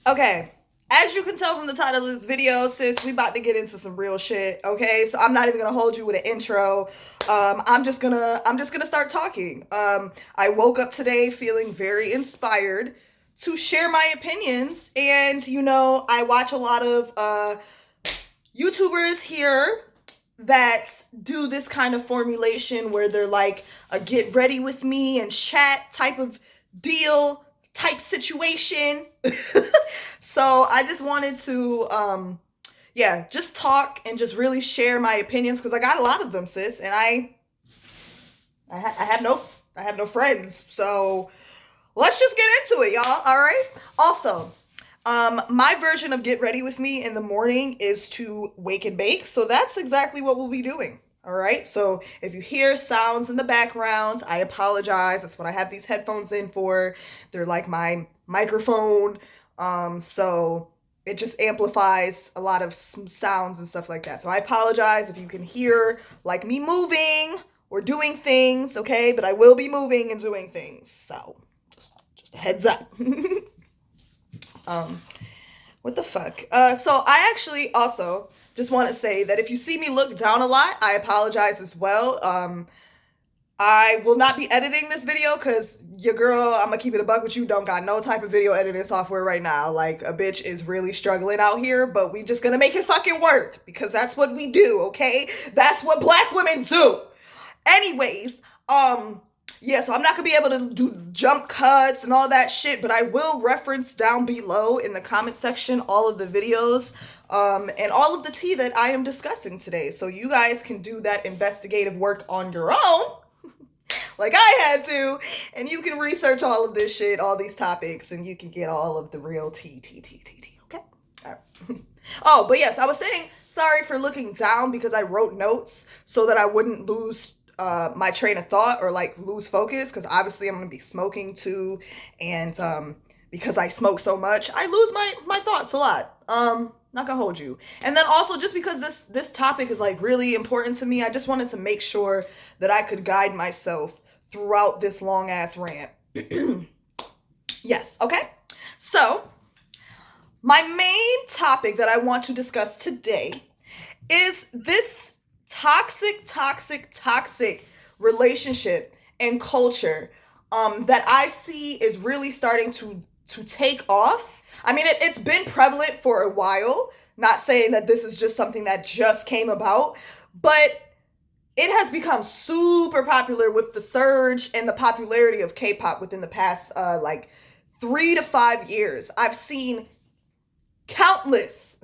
Okay, as you can tell from the title of this video, sis, we about to get into some real shit. Okay, so I'm not even gonna hold you with an intro. I'm just gonna start talking. I woke up today feeling very inspired to share my opinions, and I watch a lot of YouTubers here that do this kind of formulation where they're like a get ready with me and chat type of deal type situation. So I just wanted to just talk and just really share my opinions because I got a lot of them, sis, and I have no friends. So let's just get into it, y'all. All right. Also, my version of get ready with me in the morning is to wake and bake. So that's exactly what we'll be doing. All right. So if you hear sounds in the background, I apologize. That's what I have these headphones in for. They're like my microphone. So it just amplifies a lot of sounds and stuff like that. So I apologize if you can hear like me moving or doing things. Okay. But I will be moving and doing things. So just a heads up. What the fuck? So I actually also just want to say that if you see me look down a lot, I apologize as well. I will not be editing this video because your girl, I'm gonna keep it a buck with you, don't got no type of video editing software right now. Like, a bitch is really struggling out here, but we just gonna make it fucking work because that's what we do, okay? That's what black women do. Anyways, yeah, so I'm not gonna be able to do jump cuts and all that shit, but I will reference down below in the comment section all of the videos and all of the tea that I am discussing today. So you guys can do that investigative work on your own, like I had to, and you can research all of this shit, all these topics, and you can get all of the real tea, okay? All right. Oh, but yes, I was saying sorry for looking down because I wrote notes so that I wouldn't lose my train of thought or like lose focus, because obviously I'm gonna be smoking too, and because I smoke so much I lose my thoughts a lot. Not gonna hold you. And then also, just because this topic is like really important to me, I just wanted to make sure that I could guide myself throughout this long ass rant. Yes, okay. So my main topic that I want to discuss today is this toxic relationship and culture that I see is really starting to take off. I mean, it's been prevalent for a while. Not saying that this is just something that just came about, but it has become super popular with the surge and the popularity of K-pop within the past like 3 to 5 years. I've seen countless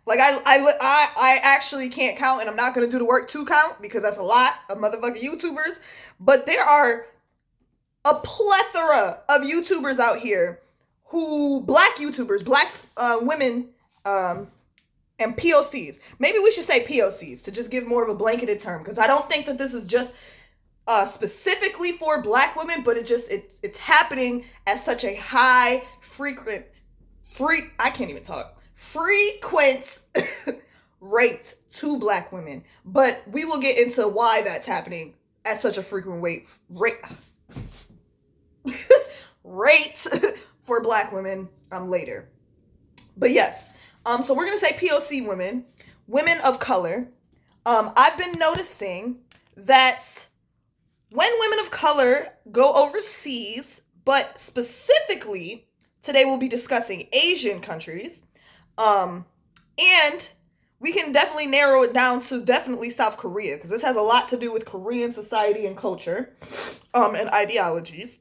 like I actually can't count, and I'm not gonna do the work to count because that's a lot of motherfucking YouTubers, but there are a plethora of YouTubers out here black YouTubers, black women, and POCs. Maybe we should say POCs to just give more of a blanketed term, because I don't think that this is just specifically for black women, but it's happening at such a high frequent rate to black women. But we will get into why that's happening at such a frequent rate for black women later. But yes, so we're gonna say POC women of color. I've been noticing that when women of color go overseas, but specifically today we'll be discussing Asian countries, and we can definitely narrow it down to definitely South Korea, because this has a lot to do with Korean society and culture, and ideologies.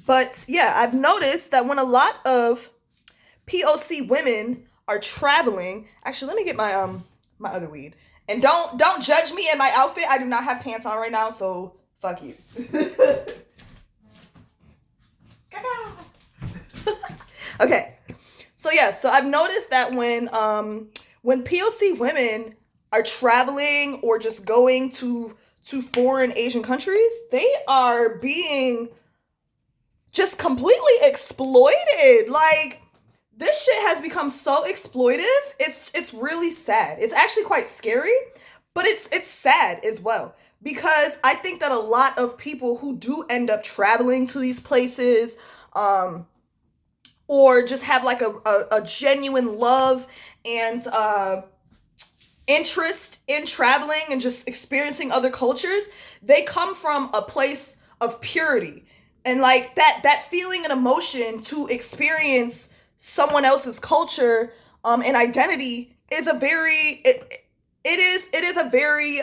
But yeah, I've noticed that when a lot of POC women are traveling, actually, let me get my my other weed. And don't judge me and my outfit. I do not have pants on right now, so fuck you. Okay. So yeah, so I've noticed that when POC women are traveling or just going to foreign Asian countries, they are being just completely exploited. Like, this shit has become so exploitive. It's really sad. It's actually quite scary, but it's sad as well, because I think that a lot of people who do end up traveling to these places or just have like a genuine love and interest in traveling and just experiencing other cultures, they come from a place of purity. And like that feeling and emotion to experience someone else's culture and identity is a very it is a very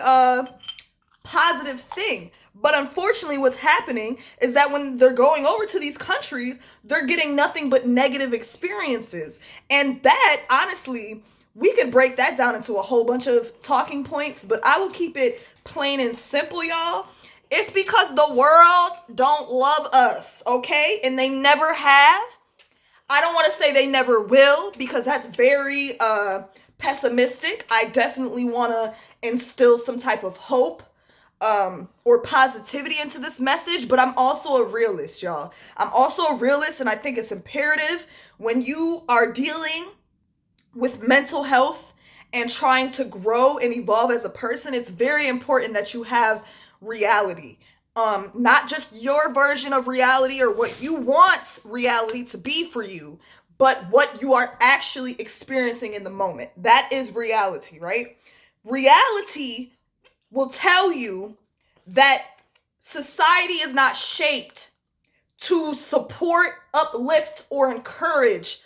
positive thing. But unfortunately, what's happening is that when they're going over to these countries, they're getting nothing but negative experiences. And that, honestly, we could break that down into a whole bunch of talking points, but I will keep it plain and simple, y'all. It's because the world don't love us, okay? And they never have. I don't want to say they never will, because that's very pessimistic. I definitely want to instill some type of hope or positivity into this message, but I'm also a realist, y'all. I'm also a realist, and I think it's imperative when you are dealing with mental health and trying to grow and evolve as a person. It's very important that you have reality. Not just your version of reality or what you want reality to be for you, but what you are actually experiencing in the moment. That is reality, right? Reality will tell you that society is not shaped to support, uplift, or encourage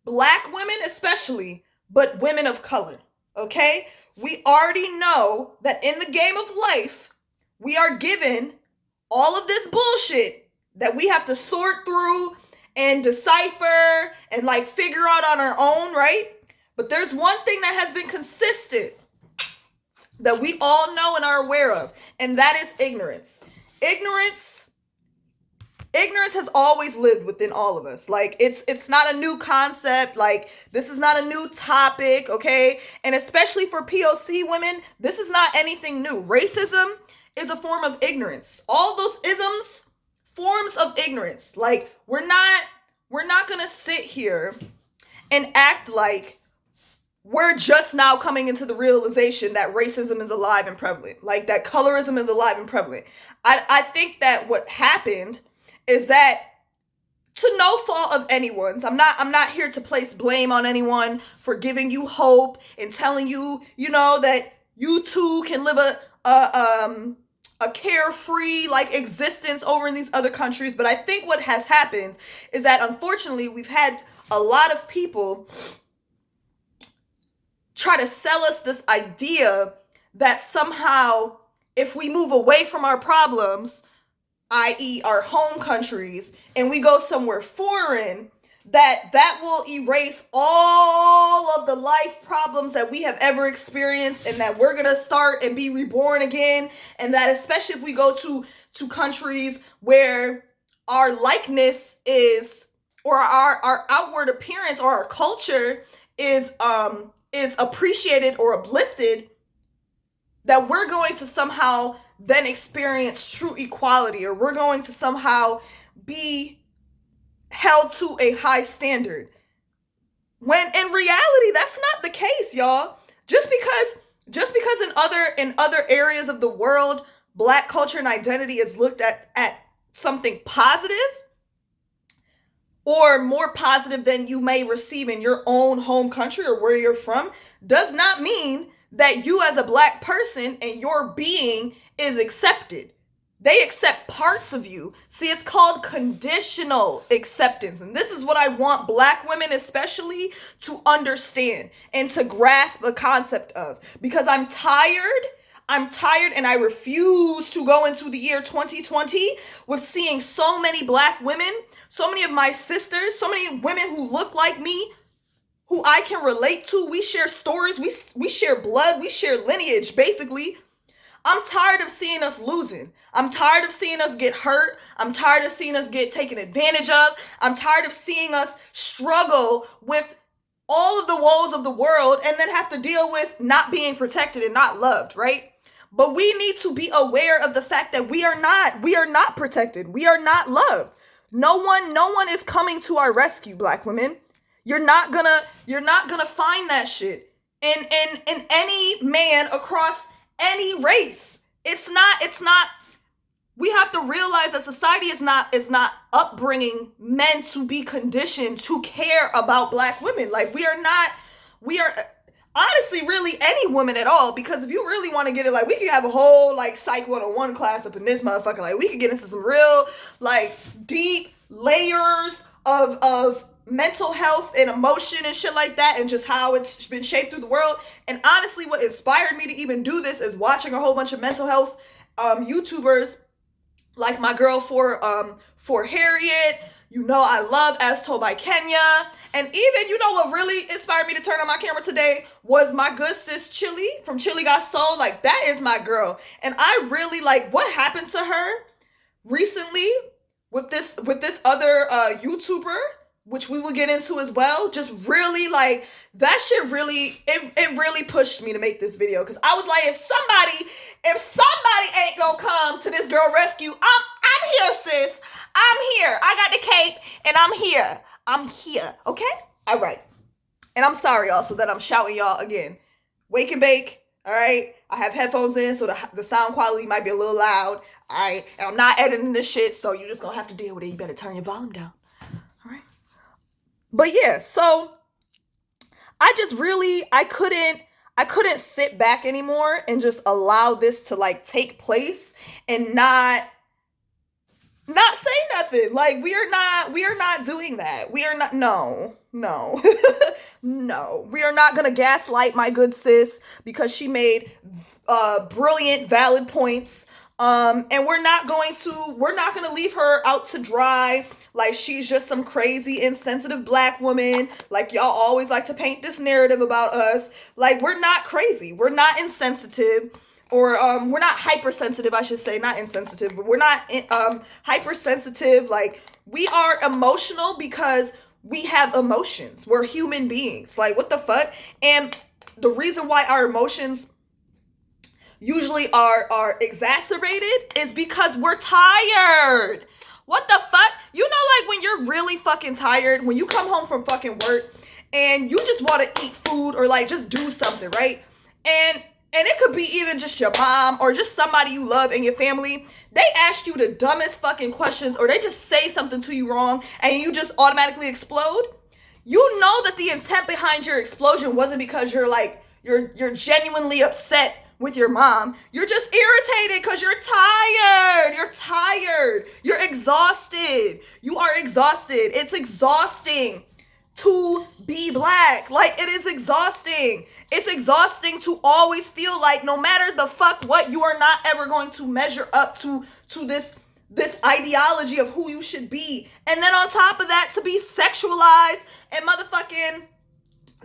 Black women especially, but women of color, okay? We already know that in the game of life, we are given all of this bullshit that we have to sort through and decipher and like figure out on our own, right? But there's one thing that has been consistent that we all know and are aware of, and that is ignorance. Ignorance has always lived within all of us. Like it's not a new concept. Like this is not a new topic, okay? And especially for POC women, this is not anything new. Racism is a form of ignorance. All those isms, forms of ignorance. Like we're not gonna sit here and act like we're just now coming into the realization that racism is alive and prevalent, like that colorism is alive and prevalent. I think that what happened is that, to no fault of anyone's, I'm not here to place blame on anyone for giving you hope and telling you, you know, that you too can live a carefree like existence over in these other countries. But I think what has happened is that unfortunately we've had a lot of people try to sell us this idea that somehow if we move away from our problems, i.e. our home countries, and we go somewhere foreign, that will erase all of the life problems that we have ever experienced, and that we're gonna start and be reborn again. And that especially if we go to countries where our likeness is, or our outward appearance or our culture is appreciated or uplifted, that we're going to somehow then experience true equality, or we're going to somehow be held to a high standard. When in reality, that's not the case, y'all. Just because in other areas of the world, Black culture and identity is looked at something positive, or more positive than you may receive in your own home country or where you're from, does not mean that you as a Black person and your being is accepted. They accept parts of you. See, it's called conditional acceptance. And this is what I want Black women especially to understand and to grasp a concept of. Because I'm tired and I refuse to go into the year 2020 with seeing so many Black women, so many of my sisters, so many women who look like me, who I can relate to. We share stories, we share blood, we share lineage, basically. I'm tired of seeing us losing. I'm tired of seeing us get hurt. I'm tired of seeing us get taken advantage of. I'm tired of seeing us struggle with all of the woes of the world and then have to deal with not being protected and not loved, right? But we need to be aware of the fact that we are not protected. We are not loved. No one is coming to our rescue, Black women. You're not gonna find that shit in any man across any race. It's not we have to realize that society is not upbringing men to be conditioned to care about Black women. Like, we are honestly really any woman at all, because if you really want to get it, like, we could have a whole like Psych 101 class up in this motherfucker. Like, we could get into some real like deep layers of mental health and emotion and shit like that, and just how it's been shaped through the world. And honestly, what inspired me to even do this is watching a whole bunch of mental health YouTubers, like my girl for Harriet. You know, I love ASTOLDBYKENYA. And even, you know what really inspired me to turn on my camera today was my good sis Chili from CHLIGOTSEOUL. Like, that is my girl. And I really like what happened to her recently with this other YouTuber, which we will get into as well. Just really, like, that shit really, it really pushed me to make this video, because I was like, if somebody ain't gonna come to this girl rescue, I'm here, sis. I'm here. I got the cape and I'm here. Okay? All right. And I'm sorry also that I'm shouting y'all again. Wake and bake. All right? I have headphones in, so the sound quality might be a little loud. All right? And I'm not editing this shit, so you're just gonna have to deal with it. You better turn your volume down. All right? But yeah, so I just really, I couldn't sit back anymore and just allow this to like take place and not say nothing. Like, we are not doing that. We are not, no. No. We are not gonna gaslight my good sis because she made brilliant, valid points. And we're not gonna leave her out to dry like she's just some crazy, insensitive Black woman. Like, y'all always like to paint this narrative about us. Like, we're not crazy. We're not insensitive. Or we're not hypersensitive, I should say, not insensitive, but we're not hypersensitive. Like, we are emotional because we have emotions. We're human beings. Like, what the fuck? And the reason why our emotions usually are exacerbated is because we're tired. What the fuck? You know, like, when you're really fucking tired, when you come home from fucking work and you just want to eat food or like just do something, right? And it could be even just your mom or just somebody you love in your family. They ask you the dumbest fucking questions, or they just say something to you wrong and you just automatically explode. You know that the intent behind your explosion wasn't because you're genuinely upset with your mom. You're just irritated because you're tired. You're tired. You're exhausted. You are exhausted. It's exhausting to be Black. Like, it is exhausting. It's exhausting to always feel like no matter the fuck what, you are not ever going to measure up to this ideology of who you should be. And then on top of that, to be sexualized and motherfucking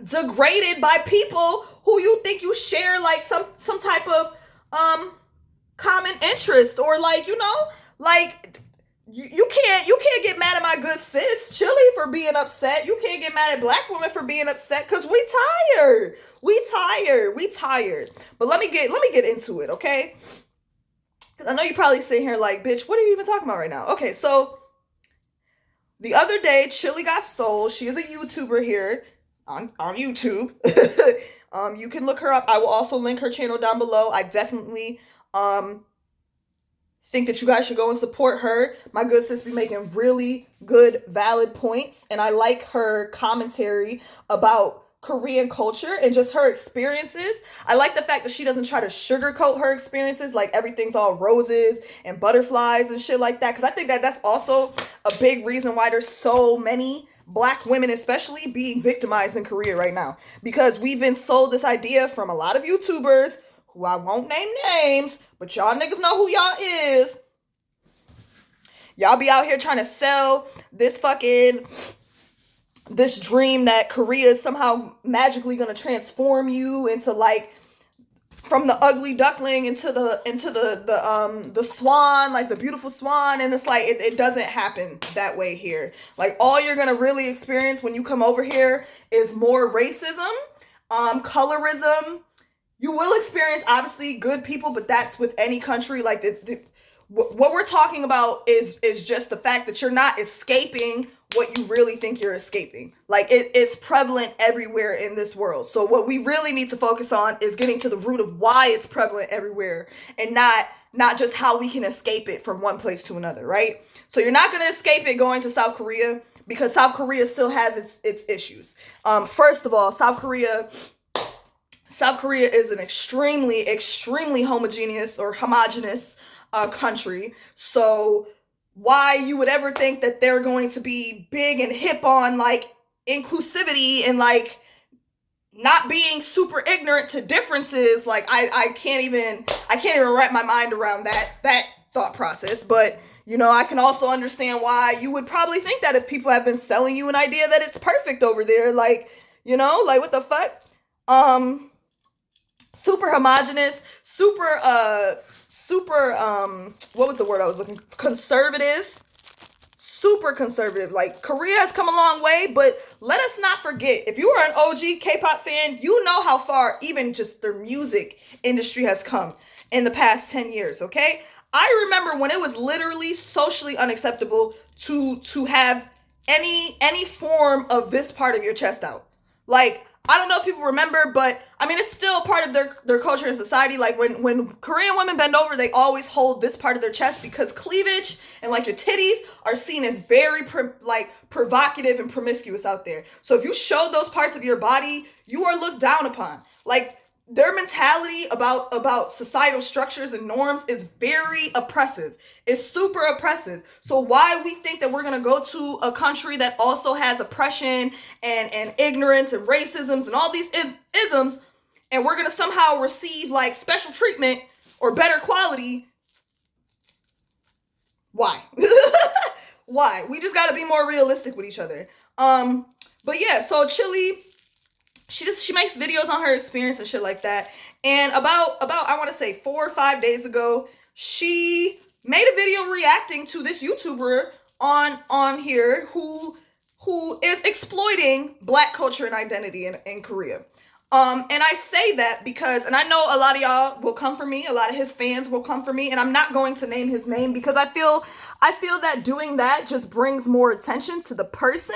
degraded by people who you think you share like some type of common interest, or like, you know, like, you can't get mad at my good sis Chili for being upset. You can't get mad at Black women for being upset, because we tired. But let me get into it, okay? Because I know you're probably sitting here like, bitch, what are you even talking about right now? Okay, so the other day, CHLIGOTSEOUL, she is a YouTuber here on YouTube. You can look her up. I will also link her channel down below. I definitely think that you guys should go and support her. My good sis be making really good, valid points, and I like her commentary about Korean culture and just her experiences. I like the fact that she doesn't try to sugarcoat her experiences, like everything's all roses and butterflies and shit like that, because I think that that's also a big reason why there's so many Black women especially being victimized in Korea right now, because we've been sold this idea from a lot of YouTubers who I won't name names, but y'all niggas know who y'all is. Y'all be out here trying to sell this dream that Korea is somehow magically gonna transform you into, like, from the ugly duckling into the swan, like the beautiful swan. And it's like, it doesn't happen that way here. Like, all you're gonna really experience when you come over here is more racism, colorism. You will experience, obviously, good people, but that's with any country. Like, what we're talking about is just the fact that you're not escaping what you really think you're escaping. Like, it's prevalent everywhere in this world. So what we really need to focus on is getting to the root of why it's prevalent everywhere, and not not just how we can escape it from one place to another, right? So you're not going to escape it going to South Korea, because South Korea still has its issues. First of all, South Korea is an extremely homogeneous country. So why you would ever think that they're going to be big and hip on like inclusivity and like not being super ignorant to differences, like I can't even wrap my mind around that thought process. But you know, I can also understand why you would probably think that if people have been selling you an idea that it's perfect over there, like, you know, like what the fuck? Super homogenous, super what was the word I was looking for? Conservative. Super conservative. Like, Korea has come a long way, but let us not forget, if you are an OG K-pop fan, you know how far even just their music industry has come in the past 10 years, okay? I remember when it was literally socially unacceptable to have any form of this part of your chest out. Like, I don't know if people remember, but I mean, it's still part of their culture and society. Like when Korean women bend over, they always hold this part of their chest because cleavage and like your titties are seen as very provocative and promiscuous out there. So if you show those parts of your body, you are looked down upon. Like, their mentality about societal structures and norms is very oppressive. It's super oppressive. So why we think that we're going to go to a country that also has oppression and ignorance and racisms and all these isms, and we're going to somehow receive like special treatment or better quality? Why? Why? We just got to be more realistic with each other. But yeah, so Chili, she makes videos on her experience and shit like that. And about I want to say 4 or 5 days ago, she made a video reacting to this YouTuber on here who is exploiting Black culture and identity in Korea. And I say that because, and I know a lot of y'all will come for me, a lot of his fans will come for me, and I'm not going to name his name because I feel that doing that just brings more attention to the person.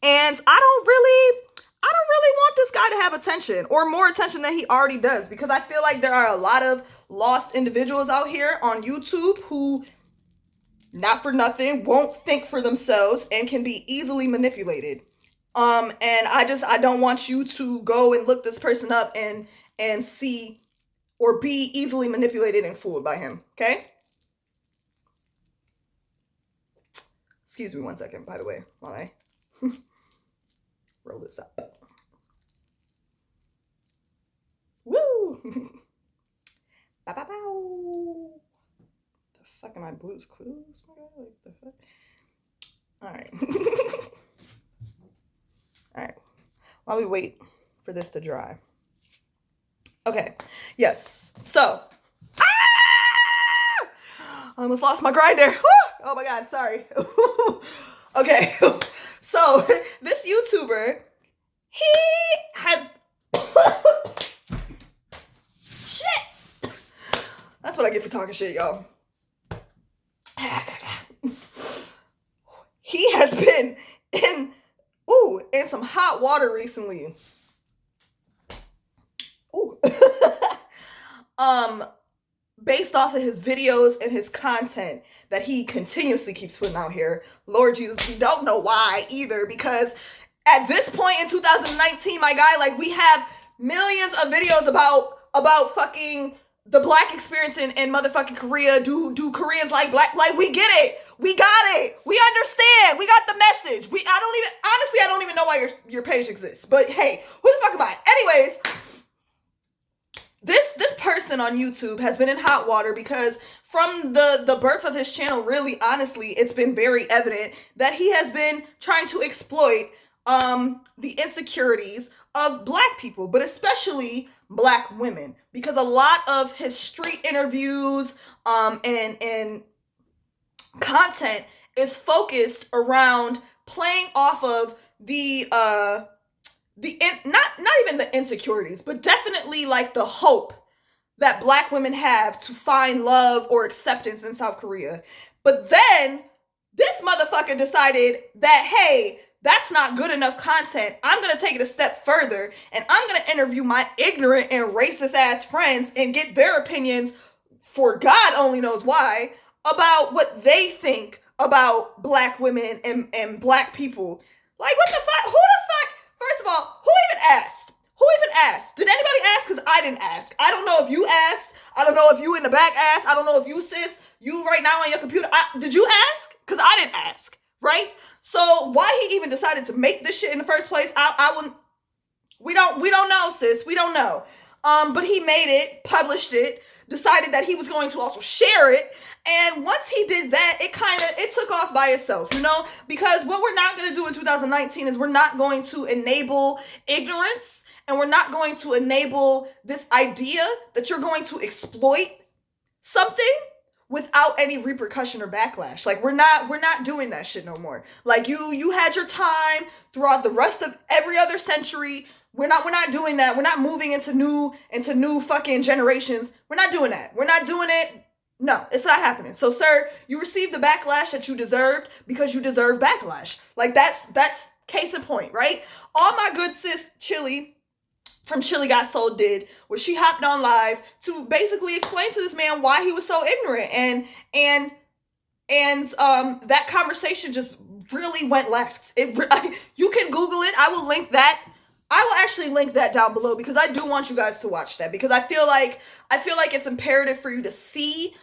And I don't really want this guy to have attention, or more attention than he already does, because I feel like there are a lot of lost individuals out here on YouTube who, not for nothing, won't think for themselves and can be easily manipulated. And I don't want you to go and look this person up and see or be easily manipulated and fooled by him, okay? Excuse me one second, by the way, while I roll this up. Woo! Bow, bow, bow. The fuck am I, Blue's Clues? What the fuck? All right. All right. While we wait for this to dry. Okay. Yes. So. I almost lost my grinder. Oh my God. Sorry. Okay. So this YouTuber, he has. Shit. That's what I get for talking shit, y'all. He has been in some hot water recently. Ooh. Based off of his videos and his content that he continuously keeps putting out here. Lord Jesus, we don't know why either, because at this point in 2019, my guy, like, we have millions of videos about fucking the Black experience in motherfucking Korea. Do Koreans like Black? Like, we get it. We got it. We understand. We got the message. I don't even know why your page exists. But hey, who the fuck am I? Anyways, this person on YouTube has been in hot water because from the birth of his channel, really, honestly, it's been very evident that he has been trying to exploit the insecurities of Black people, but especially Black women, because a lot of his street interviews and content is focused around playing off of not even the insecurities, but definitely like the hope that Black women have to find love or acceptance in South Korea. But then this motherfucker decided that, hey, that's not good enough content. I'm going to take it a step further, and I'm going to interview my ignorant and racist ass friends and get their opinions for God only knows why, about what they think about black women and black people. Like, what the fuck? Who the fuck? First of all, who even asked? Who even asked? Did anybody ask? Because I didn't ask. I don't know if you asked. I don't know if you in the back asked. I don't know if you, sis, you right now on your computer. Did you ask? Because I didn't ask, right? So why he even decided to make this shit in the first place, I wouldn't. We don't know, sis. We don't know. But he made it, published it, decided that he was going to also share it. And once he did that, it took off by itself, you know? Because what we're not going to do in 2019 is we're not going to enable ignorance, and we're not going to enable this idea that you're going to exploit something without any repercussion or backlash. Like, we're not doing that shit no more. Like, you had your time throughout the rest of every other century. We're not doing that. We're not moving into new fucking generations. We're not doing that. We're not doing it. No, it's not happening. So, sir, you received the backlash that you deserved because you deserve backlash. Like, that's case in point, right? All my good sis Chili from Chili Got Soul did was she hopped on live to basically explain to this man why he was so ignorant, and that conversation just really went left. You can Google it. I will link that. I will actually link that down below because I do want you guys to watch that, because I feel like it's imperative for you to see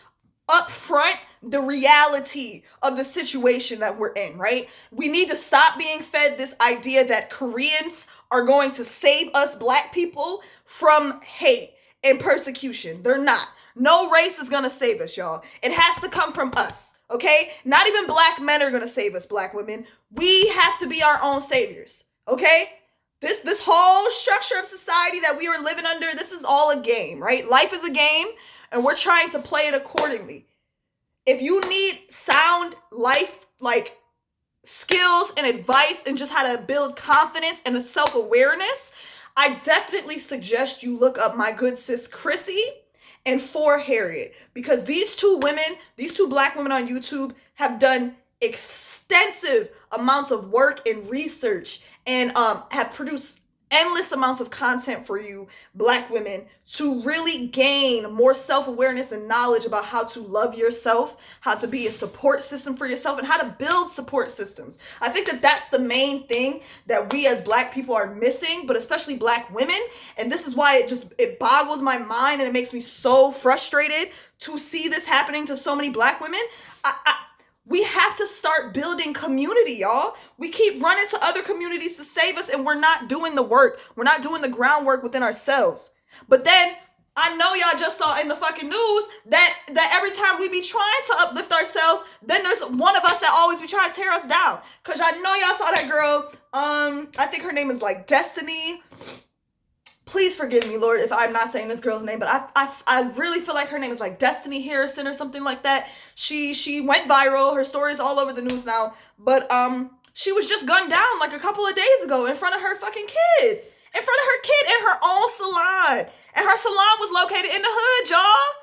up front the reality of the situation that we're in, right? We need to stop being fed this idea that Koreans are going to save us black people from hate and persecution. They're not. No race is going to save us, y'all. It has to come from us, okay? Not even black men are going to save us, black women. We have to be our own saviors, okay? This whole structure of society that we are living under, this is all a game, right? Life is a game, and we're trying to play it accordingly. If you need sound life, like, skills and advice and just how to build confidence and a self-awareness, I definitely suggest you look up my good sis CHRISSIE and HARRIET, because these two black women on YouTube have done extensive amounts of work and research, and have produced endless amounts of content for you black women to really gain more self-awareness and knowledge about how to love yourself, how to be a support system for yourself, and how to build support systems. I think that that's the main thing that we as black people are missing, but especially black women. And this is why it boggles my mind, and it makes me so frustrated to see this happening to so many black women. We have to start building community, y'all. We keep running to other communities to save us, and we're not doing the work. We're not doing the groundwork within ourselves. But then I know y'all just saw in the fucking news that every time we be trying to uplift ourselves, then there's one of us that always be trying to tear us down. Cause I know y'all saw that girl. I think her name is like Destiny. Please forgive me, Lord, if I'm not saying this girl's name, but I really feel like her name is like Destiny Harrison or something like that. She went viral. Her story is all over the news now. But she was just gunned down like a couple of days ago in front of her fucking kid. In front of her kid in her own salon. And her salon was located in the hood, y'all.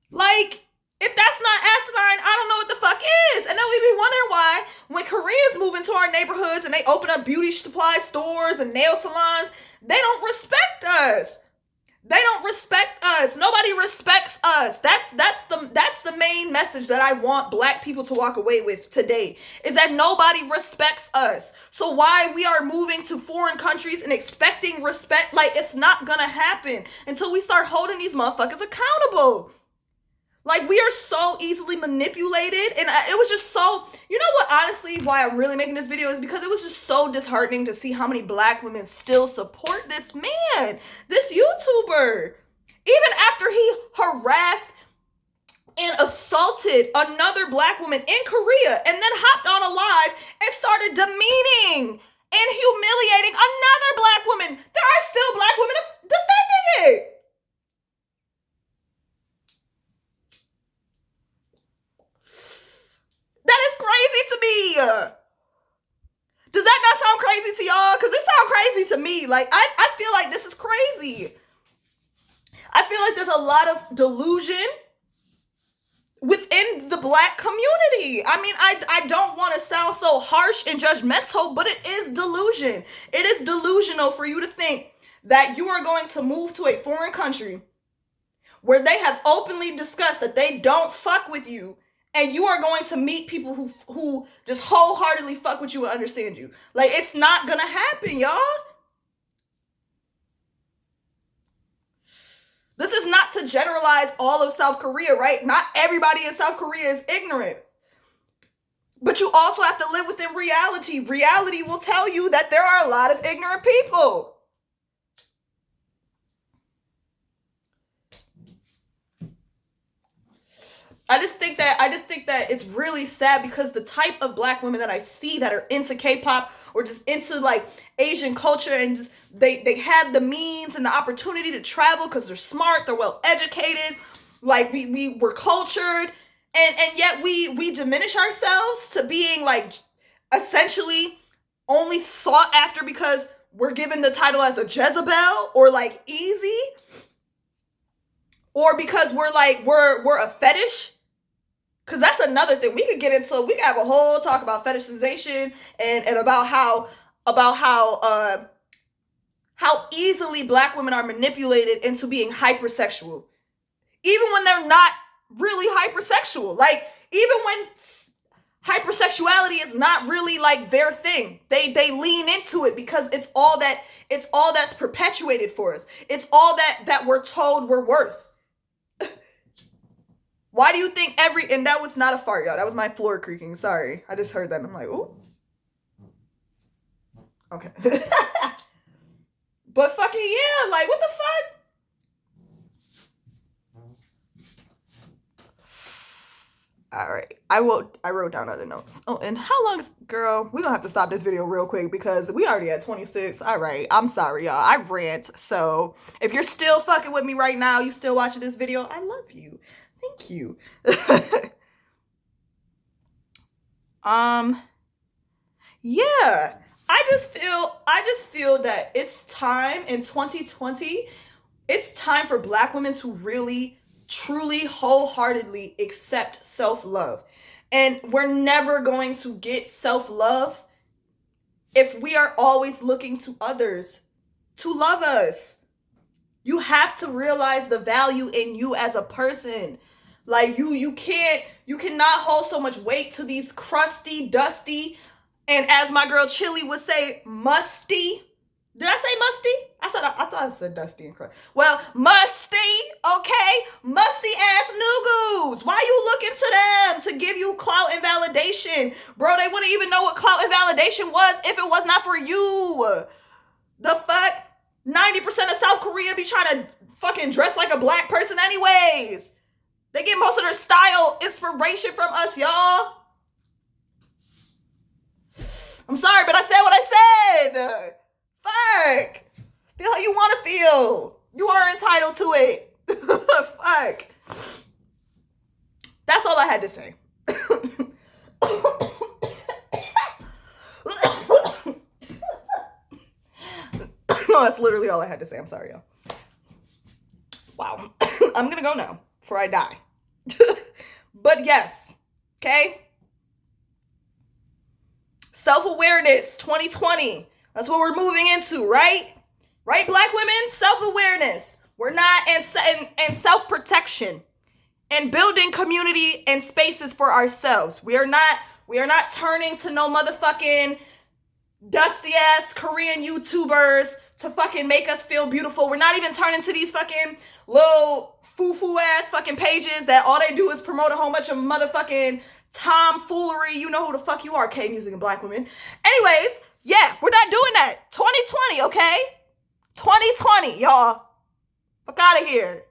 Like, if that's not asinine, I don't know what the fuck is. And then we be wondering why when Koreans move into our neighborhoods and they open up beauty supply stores and nail salons, they don't respect us. They don't respect us. Nobody respects us. That's the main message that I want black people to walk away with today, is that nobody respects us. So why we are moving to foreign countries and expecting respect, like, it's not gonna happen until we start holding these motherfuckers accountable. Like, we are so easily manipulated, and it was just so, you know what, honestly, why I'm really making this video is because it was just so disheartening to see how many black women still support this man, this YouTuber. Even after he harassed and assaulted another black woman in Korea, and then hopped on a live and started demeaning and humiliating another black woman. There are still black women defending it. That is crazy to me. Does that not sound crazy to y'all? Because it sounds crazy to me. Like, I feel like this is crazy. I feel like there's a lot of delusion within the black community. I mean, I don't want to sound so harsh and judgmental, but it is delusion. It is delusional for you to think that you are going to move to a foreign country where they have openly discussed that they don't fuck with you, and you are going to meet people who just wholeheartedly fuck with you and understand you. Like, it's not gonna happen, y'all. This is not to generalize all of South Korea, right? Not everybody in South Korea is ignorant. But you also have to live within reality. Reality will tell you that there are a lot of ignorant people. I just think that it's really sad, because the type of black women that I see that are into K-pop or just into like Asian culture, and just they have the means and the opportunity to travel because they're smart, they're well educated, like we're cultured, and yet we diminish ourselves to being like essentially only sought after because we're given the title as a Jezebel or like easy, or because we're a fetish. Because that's another thing we could get into. We could have a whole talk about fetishization and about how easily black women are manipulated into being hypersexual, even when they're not really hypersexual. Like, even when hypersexuality is not really like their thing, they lean into it because it's all that's perpetuated for us. It's all that we're told we're worth. Why do you think and that was not a fart, y'all. That was my floor creaking. Sorry. I just heard that and I'm like, ooh. Okay. But fucking yeah, like, what the fuck? All right. I wrote down other notes. Oh, and how long is, girl, we're gonna have to stop this video real quick because we already at 26. All right. I'm sorry, y'all. I rant. So if you're still fucking with me right now, you still watching this video, I love you. Thank you. Yeah. I just feel that it's time in 2020. It's time for black women to really, truly, wholeheartedly accept self-love. And we're never going to get self-love if we are always looking to others to love us. You have to realize the value in you as a person. Like, you cannot hold so much weight to these crusty, dusty, and as my girl Chili would say, musty. Did I say musty? I thought I said dusty and crusty. Well, musty, okay? Musty ass noogles. Why you looking to them to give you clout and validation? Bro, they wouldn't even know what clout and validation was if it was not for you. The fuck? 90% of South Korea be trying to fucking dress like a black person anyways. They get most of their style inspiration from us, y'all. I'm sorry, but I said what I said. Fuck. Feel how you want to feel. You are entitled to it. Fuck. That's all I had to say. No, that's literally all I had to say. I'm sorry, y'all. Wow. I'm going to go now before I die. But yes, okay? Self-awareness 2020. That's what we're moving into, right? Right, black women? Self-awareness. We're not, and self-protection. And building community and spaces for ourselves. We are not turning to no motherfucking dusty ass Korean YouTubers to fucking make us feel beautiful. We're not even turning to these fucking little foo-foo ass fucking pages that all they do is promote a whole bunch of motherfucking tomfoolery. You know who the fuck you are, K-music and black women. Anyways, yeah, we're not doing that. 2020, okay? 2020, y'all. Fuck out of here.